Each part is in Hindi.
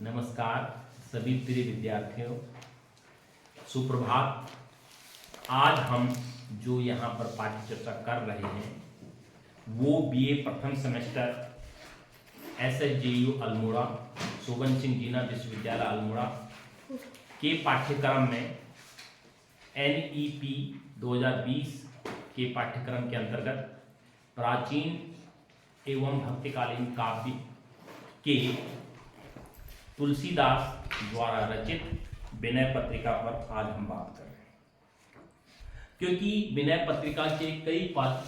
नमस्कार सभी प्रिय विद्यार्थियों, सुप्रभात। आज हम जो यहाँ पर पाठ्य चर्चा कर रहे हैं वो बीए प्रथम सेमेस्टर SSJU अल्मोड़ा, शोभन सिंह जीना विश्वविद्यालय अल्मोड़ा के पाठ्यक्रम में NEP 2020 के पाठ्यक्रम के अंतर्गत प्राचीन एवं भक्तिकालीन काव्य के तुलसीदास द्वारा रचित विनय पत्रिका पर आज हम बात कर रहे हैं, क्योंकि विनय पत्रिका के कई पद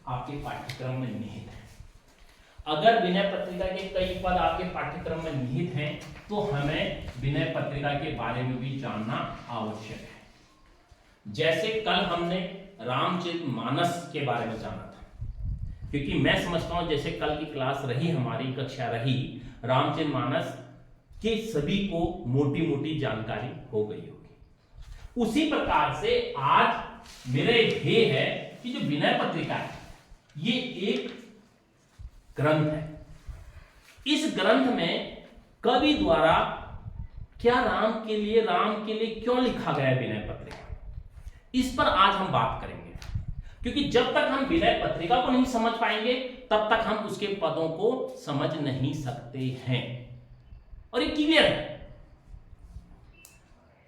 आपके पाठ्यक्रम में निहित हैं। अगर विनय पत्रिका के कई पद आपके पाठ्यक्रम में निहित हैं तो हमें विनय पत्रिका के बारे में भी जानना आवश्यक है। जैसे कल हमने रामचरितमानस के बारे में जाना था, क्योंकि मैं समझता हूं जैसे कल की क्लास रही, हमारी कक्षा रही, रामचरितमानस के सभी को मोटी मोटी जानकारी हो गई होगी। उसी प्रकार से आज मेरा ध्येय है कि जो विनय पत्रिका है ये एक ग्रंथ है। इस ग्रंथ में कवि द्वारा क्या राम के लिए क्यों लिखा गया है विनय पत्रिका, इस पर आज हम बात करेंगे। क्योंकि जब तक हम विनय पत्रिका को नहीं समझ पाएंगे तब तक हम उसके पदों को समझ नहीं सकते हैं। और ये क्लियर है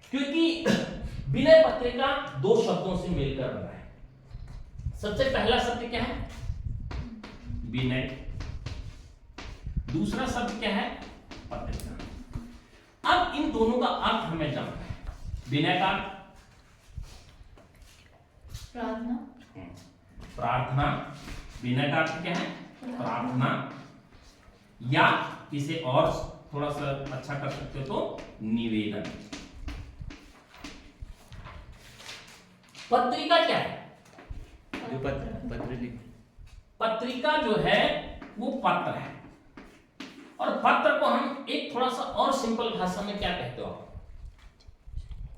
क्योंकि विनय पत्रिका दो शब्दों से मिलकर बना है। सबसे पहला शब्द क्या है? विनय। दूसरा शब्द क्या है? पत्रिका। अब इन दोनों का अर्थ हमें जानना है। विनय का प्रार्थना। विनय का अर्थ क्या है? प्रार्थना, या इसे और थोड़ा सा अच्छा कर सकते हो तो निवेदन। पत्रिका क्या है? जो पत्र पत्रिका जो है वो पत्र है, और पत्र को हम एक थोड़ा सा और सिंपल भाषा में क्या कहते हो?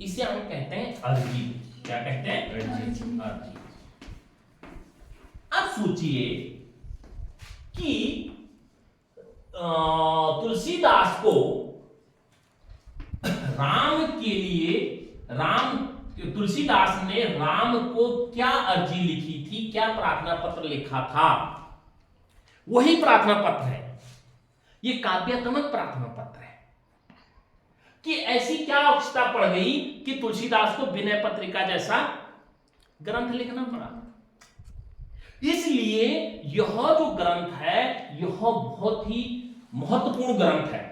इसे हम कहते हैं अर्जी। क्या कहते हैं? अर्जी। अब सोचिए कि तुलसीदास को तुलसीदास ने राम को क्या अर्जी लिखी थी, क्या प्रार्थना पत्र लिखा था? वही प्रार्थना पत्र है, ये काव्यात्मक प्रार्थना पत्र है। कि ऐसी क्या आवश्यकता पड़ गई कि तुलसीदास को विनय पत्रिका जैसा ग्रंथ लिखना पड़ा? इसलिए यह जो ग्रंथ है यह बहुत ही महत्वपूर्ण ग्रंथ है।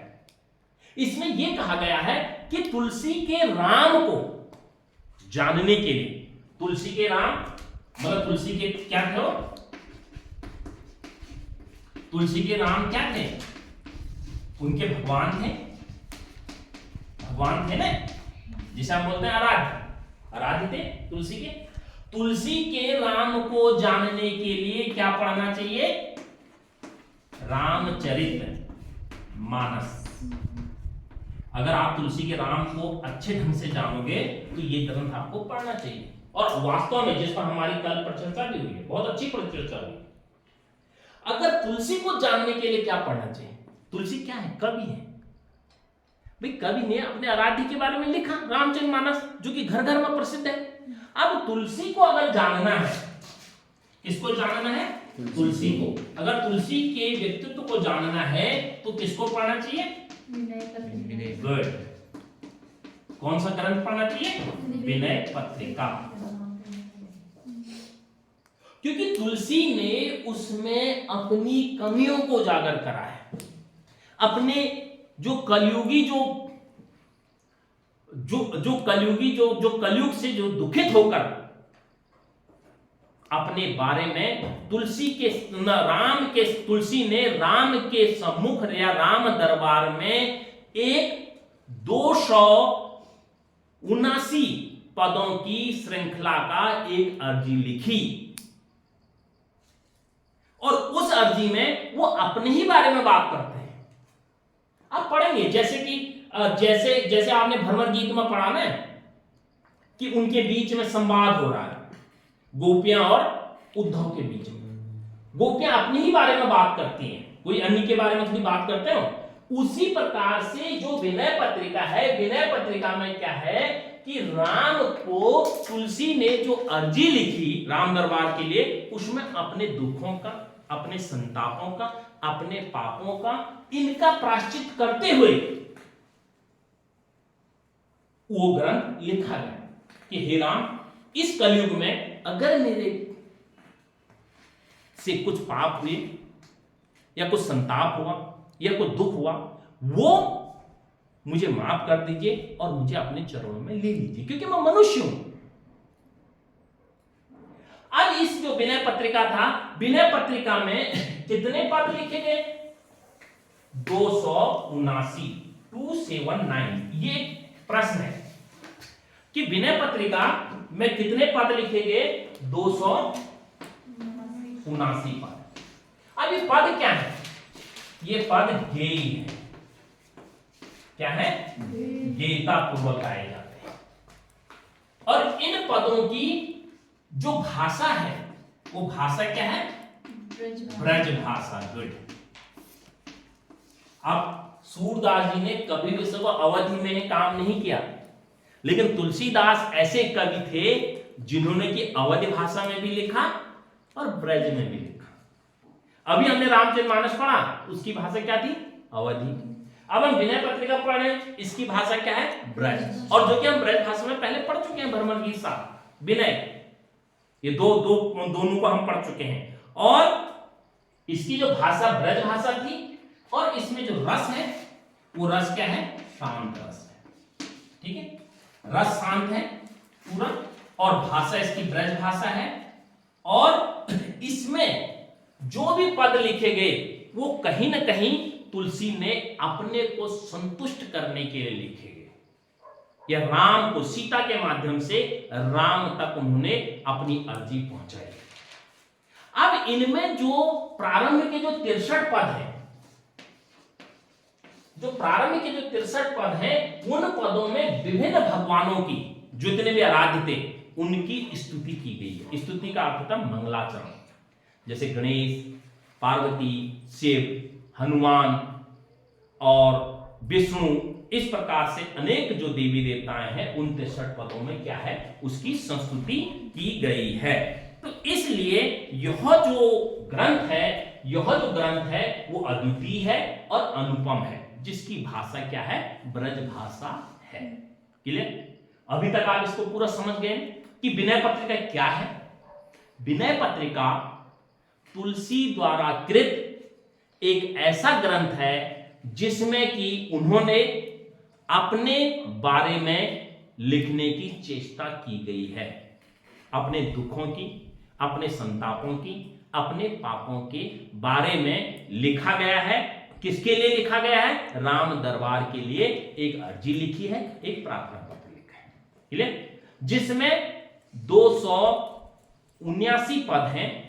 इसमें यह कहा गया है कि तुलसी के राम को जानने के लिए, तुलसी के राम मतलब तुलसी के क्या थे? तुलसी के राम क्या थे? उनके भगवान थे। भगवान थे ना, जिसे हम बोलते हैं आराध्य। आराध्य थे तुलसी के। तुलसी के राम को जानने के लिए क्या पढ़ना चाहिए? रामचरित मानस। अगर आप तुलसी के राम को अच्छे ढंग से जानोगे तो ये ग्रंथ आपको पढ़ना चाहिए। और वास्तव में जिस पर हमारी कल पर चर्चा भी हुई है, बहुत अच्छी चर्चा हुई। अगर तुलसी को जानने के लिए क्या पढ़ना चाहिए? तुलसी क्या है? कवि है भाई। कवि ने अपने आराध्य के बारे में लिखा रामचरितमानस, जो कि घर घर में प्रसिद्ध है। अब तुलसी को अगर जानना है, किसको जानना है? तुलसी को। अगर तुलसी के व्यक्तित्व को जानना है तो किसको पढ़ना चाहिए? गुड। कौन सा ग्रंथ पढ़ना चाहिए? विनय पत्रिका। क्योंकि तुलसी ने उसमें अपनी कमियों को उजागर करा है। अपने जो कलयुगी जो कलयुग से जो दुखित होकर अपने बारे में तुलसी ने राम के सम्मुख या राम दरबार में एक 279 पदों की श्रृंखला का एक अर्जी लिखी, और उस अर्जी में वो अपने ही बारे में बात करते हैं। आप पढ़ेंगे जैसे कि जैसे आपने भ्रमर गीत में पढ़ा ना कि उनके बीच में संवाद हो रहा है, गोपियां और उद्धव के बीच में। गोपियां अपने ही बारे में बात करती हैं, कोई अन्य के बारे में थोड़ी बात करते हो। उसी प्रकार से जो विनय पत्रिका है, विनय पत्रिका में क्या है कि राम को तुलसी ने जो अर्जी लिखी राम दरबार के लिए, उसमें अपने दुखों का, अपने संतापों का, अपने पापों का, इनका प्रायश्चित करते हुए वो ग्रंथ लिखा गया कि हे राम, इस कलयुग में अगर मेरे से कुछ पाप हुए या कुछ संताप हुआ या कोई दुख हुआ, वो मुझे माफ कर दीजिए और मुझे अपने चरणों में ले लीजिए, क्योंकि मैं मनुष्य हूं। अब इस जो विनय पत्रिका था, विनय पत्रिका में कितने पद लिखे गए? 279, 279। ये प्रश्न है कि विनय पत्रिका में कितने पद लिखे गए? 279 पद। अब ये पद क्या है? ये पद गेय है। क्या है? गेयता पूर्वक गाए जाते हैं। और इन पदों की जो भाषा है, वो भाषा क्या है? ब्रज भाषा। गुड। अब सूरदास जी ने कभी भी सब अवधि में काम नहीं किया, लेकिन तुलसीदास ऐसे कवि थे जिन्होंने कि अवधि भाषा में भी लिखा और ब्रज में भी लिखा। अभी हमने रामचरितमानस पढ़ा, उसकी भाषा क्या थी? अवधि। अब हम विनय पत्रिका पढ़ रहे हैं, इसकी भाषा क्या है? ब्रज। और जो कि हम ब्रज भाषा में पहले पढ़ चुके हैं, भ्रमरगीत साहब, विनय, ये दोनों को हम पढ़ चुके हैं। और इसकी जो भाषा ब्रज भाषा थी, और इसमें जो रस है वो रस क्या है? शांत रस है। ठीक है, रस शांत है पूरा, और भाषा इसकी ब्रज भाषा है। और इसमें जो भी पद लिखे गए वो कहीं ना कहीं तुलसी ने अपने को संतुष्ट करने के लिए लिखे गए, या राम को, सीता के माध्यम से राम तक उन्होंने अपनी अर्जी पहुंचाई। अब इनमें जो प्रारंभ के जो 63 पद हैं, जो प्रारंभ के जो 63 पद हैं, उन पदों में विभिन्न भगवानों की, जितने भी आराध्य थे, उनकी स्तुति की गई है। स्तुति का अर्थ था मंगलाचरण, जैसे गणेश, पार्वती, शिव, हनुमान और विष्णु, इस प्रकार से अनेक जो देवी देवताएं हैं, उन 63 पदों में क्या है? उसकी संस्तुति की गई है। तो इसलिए यह जो ग्रंथ है वो अद्वितीय है और अनुपम है, जिसकी भाषा क्या है? ब्रज भाषा है। क्लियर? अभी तक आप इसको पूरा समझ गए कि विनय पत्रिका क्या है। विनय पत्रिका तुलसी द्वारा कृत एक ऐसा ग्रंथ है जिसमें कि उन्होंने अपने बारे में लिखने की चेष्टा की गई है, अपने दुखों की, अपने संतापों की, अपने पापों के बारे में लिखा गया है। किसके लिए लिखा गया है? राम दरबार के लिए एक अर्जी लिखी है, एक प्रार्थना पत्र लिखा है। क्लियर? जिसमें 279 पद हैं,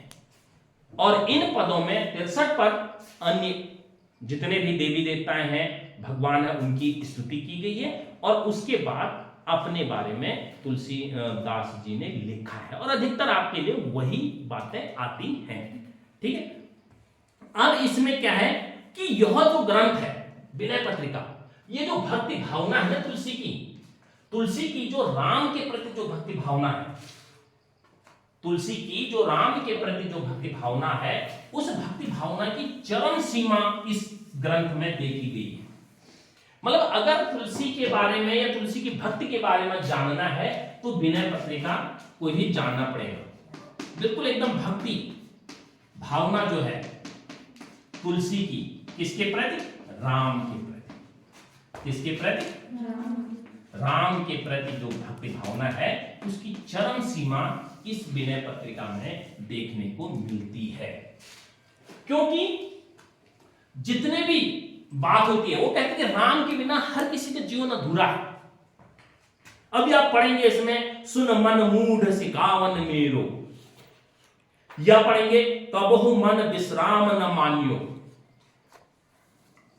और इन पदों में 63 पद अन्य जितने भी देवी देवताएं हैं, भगवान है, उनकी स्तुति की गई है। और उसके बाद अपने बारे में तुलसी दास जी ने लिखा है, और अधिकतर आपके लिए वही बातें आती हैं। ठीक है, अब इसमें क्या है कि यह जो ग्रंथ है विनय पत्रिका, ये जो भक्ति भावना है तुलसी की जो राम के प्रति जो भक्ति भावना है, तुलसी की जो राम के प्रति जो भक्ति भावना है, उस भक्ति भावना की चरम सीमा इस ग्रंथ में देखी गई है। मतलब अगर तुलसी के बारे में या तुलसी की भक्ति के बारे में जानना है तो विनय पत्रिका को ही जानना पड़ेगा। बिल्कुल एकदम भक्ति भावना जो है तुलसी की, किसके प्रति? राम के प्रति। किसके प्रति? राम के प्रति जो भक्ति भावना है, उसकी चरम सीमा इस विनय पत्रिका में देखने को मिलती है। क्योंकि जितने भी बात होती है वो कहते हैं कि राम के बिना हर किसी का जीवन अधूरा है। अभी आप पढ़ेंगे इसमें, सुन मन मूढ़ सिकावन मेरो, या पढ़ेंगे कबहु मन विश्राम न मानियो,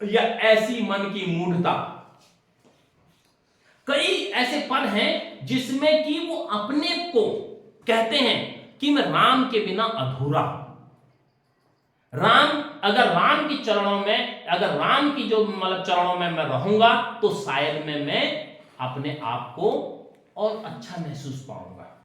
या ऐसी मन की मूढ़ता। कई ऐसे पद हैं जिसमें कि वो अपने को कहते हैं कि मैं राम के बिना अधूरा हूं, राम, अगर राम की चरणों में, अगर राम की जो मतलब चरणों में मैं रहूंगा तो शायद मैं अपने आप को और अच्छा महसूस पाऊंगा।